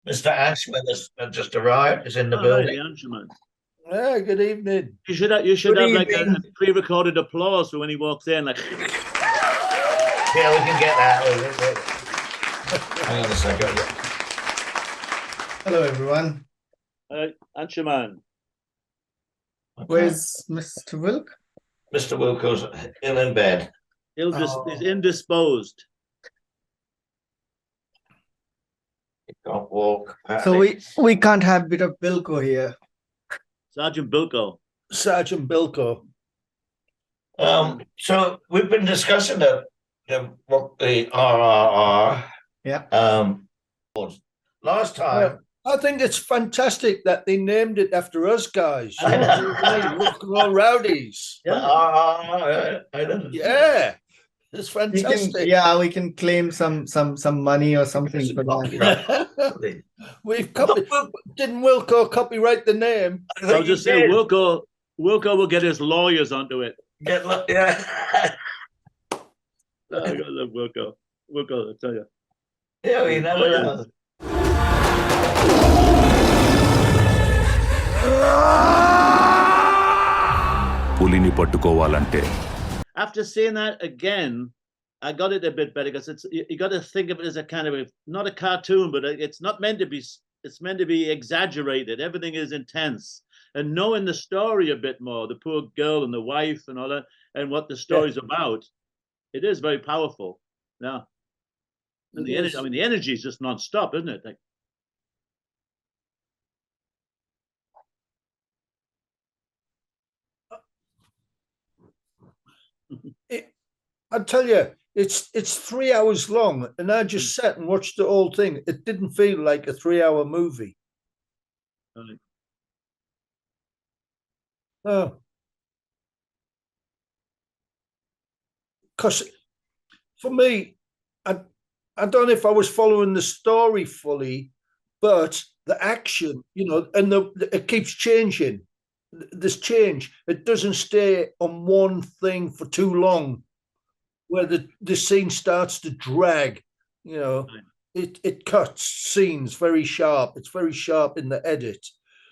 Mr. Anshuman has just arrived, is in the Hi, building. Anshuman. Yeah, good evening. You should have Good like a evening. pre-recorded applause for when he walks in, like. Yeah, we can get that. Hang on a second. Hello, everyone. Anshuman. Okay. Where's Mr. Wilk? Mr. Wilco's ill in bed. He's indisposed. He can't walk. So we can't have a bit of Wilco here. Sergeant Bilko. Sergeant Bilko. So we've been discussing the RRR. Yeah. Last time. I think it's fantastic that they named it after us guys. I know. Rock and roll rowdies. Yeah. RRR. I know. Yeah. It's fantastic. We can claim some money or something for that. We've didn't Wilco copyright the name? I'll just say Wilco will get his lawyers onto it. Yeah. I love Wilco. Wilco, I tell you. Yeah, we never know. పులిని పట్టుకోవాలంటే After seeing that again, I got it a bit better because you got to think of it as a kind of not a cartoon, but it's not meant to be. It's meant to be exaggerated. Everything is intense, and knowing the story a bit more, the poor girl and the wife and all that, and what the story's about, it is very powerful. Yeah, and the energy. I mean, the energy is just non-stop, isn't it? Like. I tell you, it's 3 hours long, and I just sat and watched the whole thing. It didn't feel like a 3 hour movie. Right. Oh, because for me, I don't know if I was following the story fully, but the action, and it keeps changing. This change, it doesn't stay on one thing for too long, where the scene starts to drag. It cuts scenes very sharp. It's very sharp in the edit.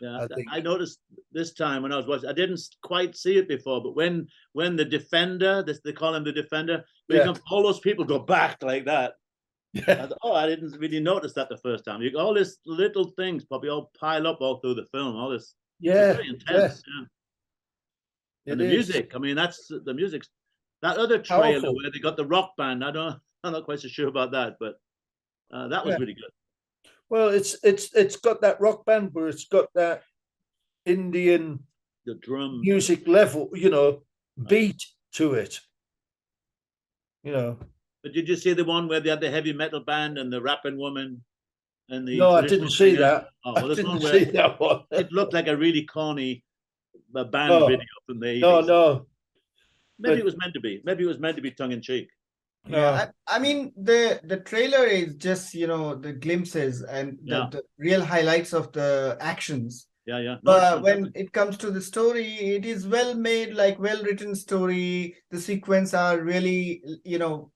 Yeah, I noticed this time when I was watching, I didn't quite see it before, but when the defender, they call him the defender, all those people go back like that. Yeah. I didn't really notice that the first time. All these little things probably all pile up all through the film. All this. Yeah, very intense. Yeah. And the music. I mean, that's the music. That other trailer Powerful. where they got the rock band. I'm not quite so sure about that, but that was really good. Well, it's got that rock band, but it's got that Indian the drum music level, beat to it. But did you see the one where they had the heavy metal band and the rapping woman? And the no, I didn't see that. Oh, well, I didn't see that one. It looked like a really corny band video from the 80s. No. Maybe it was meant to be. Maybe it was meant to be tongue in cheek. Yeah, I mean the trailer is just the glimpses and the real highlights of the actions. Yeah. But when it comes to the story, it is well made, like well written story. The sequence are really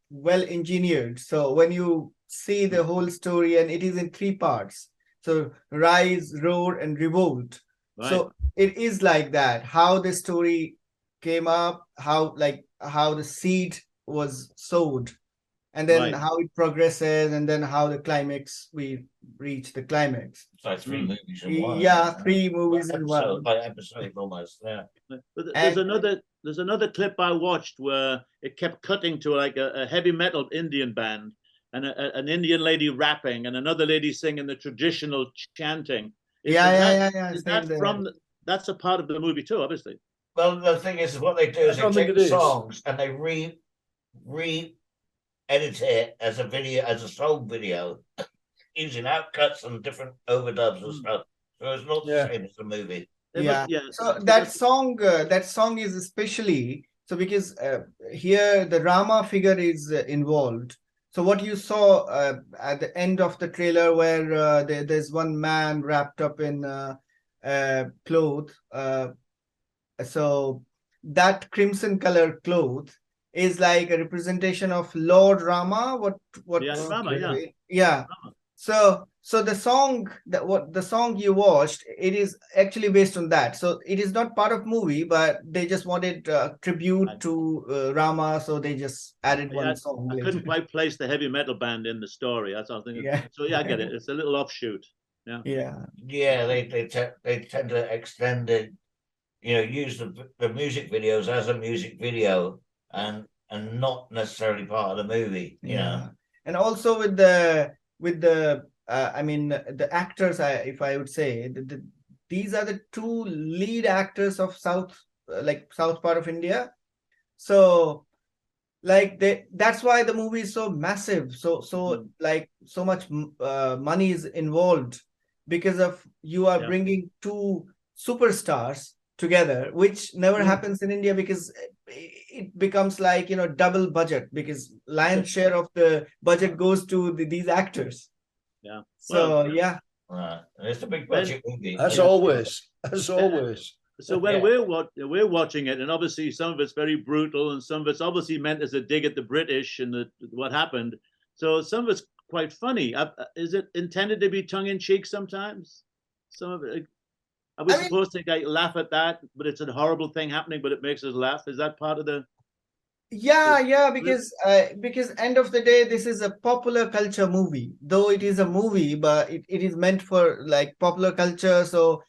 well engineered. So when you see the whole story, and it is in 3 parts, so Rise, Roar, and Revolt. Right. So it is like that, how the story came up, how the seed was sowed, and then how it progresses, and then how the climax, we reach the climax. So 3 movies in one. Yeah, 3 movies in one. By episode almost, yeah. But there's another clip I watched where it kept cutting to like a heavy metal Indian band, and an Indian lady rapping, and another lady singing the traditional chanting. Is that that's a part of the movie too, obviously. Well, the thing is, what they do is they take the songs and they re-edit it as a video, as a song video, using outcuts and different overdubs and stuff. So it's not the same as the movie. So that song is especially so because here the Rama figure is involved. So what you saw at the end of the trailer, where there's one man wrapped up in cloth, so that crimson colored cloth is like a representation of Lord Rama. Rama, yeah. So the song the song you watched, it is actually based on that. So it is not part of movie, but they just wanted tribute to Rama, so they just added one song. I couldn't quite place the heavy metal band in the story. That's what I was thinking. Yeah. So yeah, I get it. It's a little offshoot. Yeah. Yeah. They tend to extend it, use the music videos as a music video and not necessarily part of the movie. And also with the I mean the actors, if I would say these are the two lead actors of south part of India. So like that's why the movie is so massive, so like so much money is involved, because of you are bringing two superstars together, which never happens in India, because it becomes like double budget, because lion's share of the budget goes to these actors. Yeah. So it's a big budget movie. As always. So when we're watching it, and obviously some of it's very brutal, and some of it's obviously meant as a dig at the British and what happened. So some of it's quite funny. Is it intended to be tongue in cheek sometimes? Some of it. Are we supposed to laugh at that? But it's a horrible thing happening, but it makes us laugh. Is that part of the? Because end of the day, this is a popular culture movie. Though it is a movie, but it is meant for like popular culture. So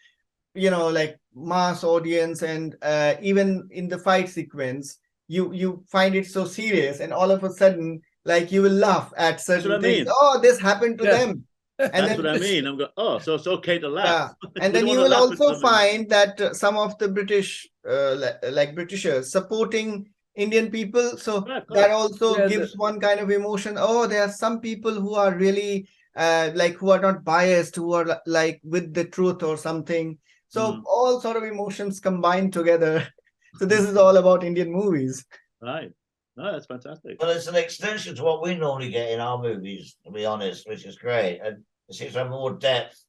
like mass audience, and even in the fight sequence, you find it so serious, and all of a sudden, like you will laugh at certain things. Oh, this happened to them. And that's what I mean. I'm going, oh, so it's okay to laugh. And then you will also find that some of the British, like Britishers, supporting Indian people. So that also gives one kind of emotion. Oh, there are some people who are really like who are not biased, who are like with the truth or something. So all sort of emotions combined together. So this is all about Indian movies. Right. No, that's fantastic. Well, it's an extension to what we normally get in our movies, to be honest, which is great. And it seems to have more depth,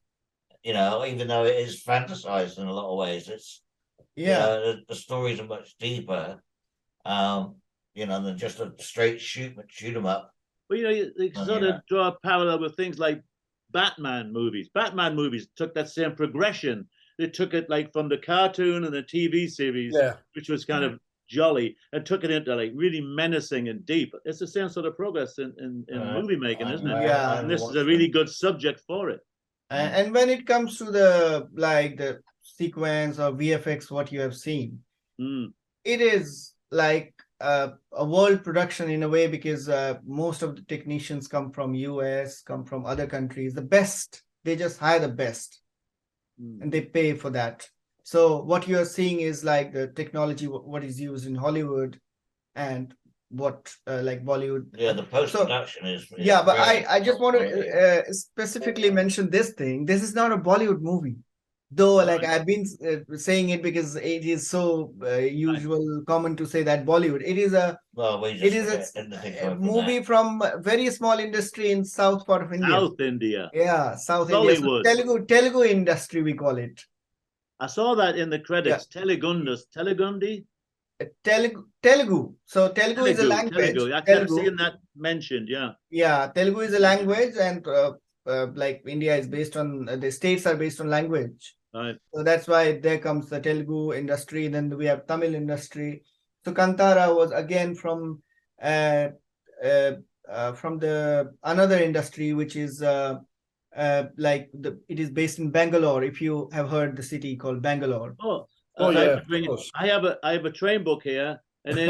even though it is fantasized in a lot of ways. It's the stories are much deeper, than just a straight shoot 'em up. Well, you sort of draw a parallel with things like Batman movies. Batman movies took that same progression. They took it like from the cartoon and the TV series, which was kind of jolly, and took it into like really menacing and deep. It's the same sort of progress in movie making, isn't it? Yeah. And this is a really good subject for it. And when it comes to the sequence or VFX, what you have seen, it is like a world production in a way, because most of the technicians come from US, come from other countries. The best, they just hire the best, and they pay for that. So what you are seeing is like the technology, what is used in Hollywood, and what like Bollywood. Yeah, the post-production is but I just want to specifically mention this thing. This is not a Bollywood movie, though. Like I've been saying it because it is so common to say that Bollywood. It is a movie from a very small industry in south part of India. South India. Yeah, South Tollywood. India. So Telugu industry, we call it. I saw that in the credits. Telegundi. Telugu. So Telugu is a language. I kept seeing that mentioned. Yeah, Telugu is a language, and like India is based on the states are based on language. Right. So that's why there comes the Telugu industry. Then we have Tamil industry. So Kantara was again from the another industry, which is it is based in Bangalore. If you have heard the city called Bangalore. I have a train book here, and then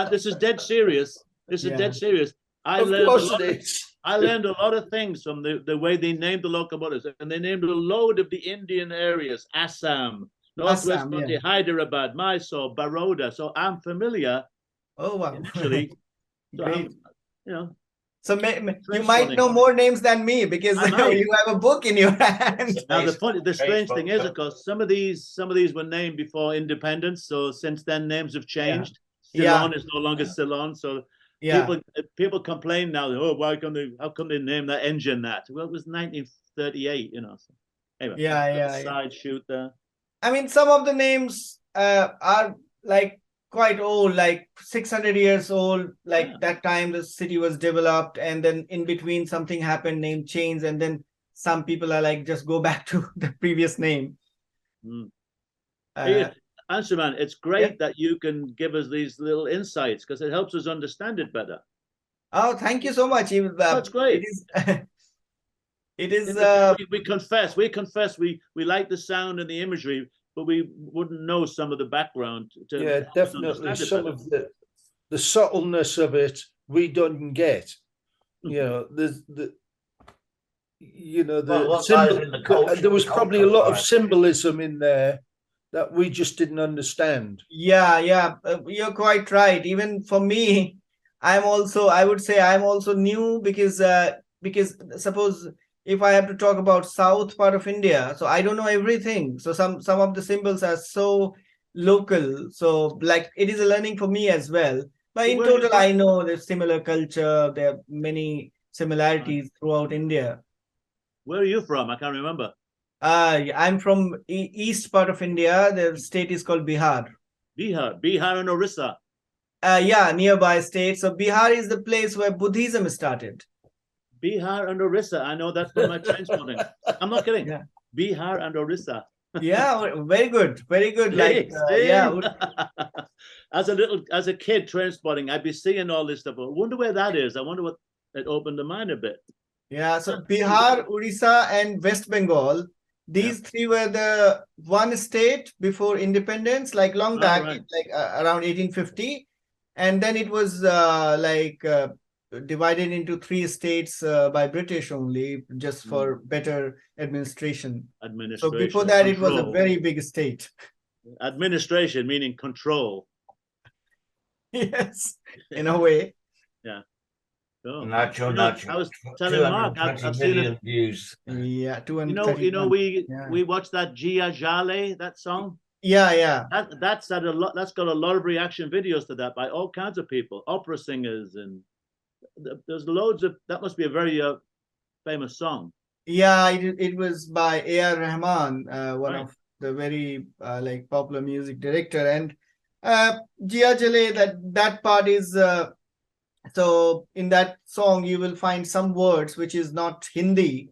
this is dead serious. This is dead serious. I learned a lot of things from the way they named the locomotives, and they named a load of the Indian areas: Assam, Northwest Hyderabad, Mysore, Baroda. So I'm familiar. Oh wow! Actually, so you might know more names than me, because you have a book in your hand. Now the strange thing is, of course, some of these were named before independence. So since then, names have changed. Ceylon is no longer Ceylon. So people complain now. Oh, how come they name that engine that? Well, it was 1938. So anyway, side shoot there. I mean, some of the names are like quite old, like 600 years old. Like Yeah. that time the city was developed, and then in between something happened, name changed, and then some people are like, just go back to the previous name. Hey, Anshuman, it's great Yeah. that you can give us these little insights because it helps us understand it better. Oh, thank you so much. That's great. It is. It is. We confess we like the sound and the imagery, but we wouldn't know some of the background to Yeah, help us definitely. understand it Some better. of the subtleness of it we don't get. You know, the What symbol. lies in the culture, There was probably a lot of side. symbolism in there that we just didn't understand. Yeah, you're quite right. Even for me, I would say I'm also new because suppose if I have to talk about south part of India, so I don't know everything. So some of the symbols are so local. So like it is a learning for me as well. But in Where are you total, from? I know there's similar culture. There are many similarities throughout India. Where are you from? I can't remember. I'm from east part of India. The state is called Bihar. Bihar and Orissa. Yeah, nearby state. So Bihar is the place where Buddhism started. Bihar and Orissa. I know that from my train spotting. I'm not kidding. Yeah. Bihar and Orissa. Yeah, very good, very good. Like, See? yeah, as a kid train spotting, I'd be seeing all this stuff. I wonder where that is. I wonder what it opened the mind a bit. yeah. So Bihar, Odisha, and West Bengal. These three were the one state before independence, like long back, Right. like around 1850, and then it was divided into three states by British only, just for better administration. So before that, it was a very big state. Administration meaning control. Yes, in a way. Yeah. Oh. Nacho. I was telling Mark, I've seen it. Views. Yeah, 230. We watched that Gia Jale, that song. Yeah. That's got a lot of reaction videos to that by all kinds of people, opera singers, and there's loads of. That must be a very famous song. Yeah, it was by A.R. Rahman, one of the very like popular music director, and Gia Jale. That part is. So in that song, you will find some words which is not Hindi,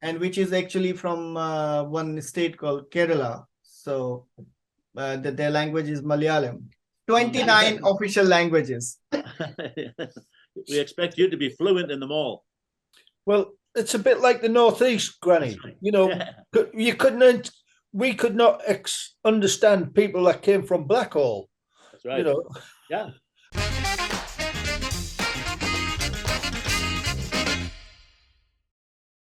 and which is actually from one state called Kerala. So their language is Malayalam. 29 official languages. We expect you to be fluent in them all. Well, it's a bit like the Northeast, Granny. You know, we could not understand people that came from Blackhall. That's right. You know. Yeah.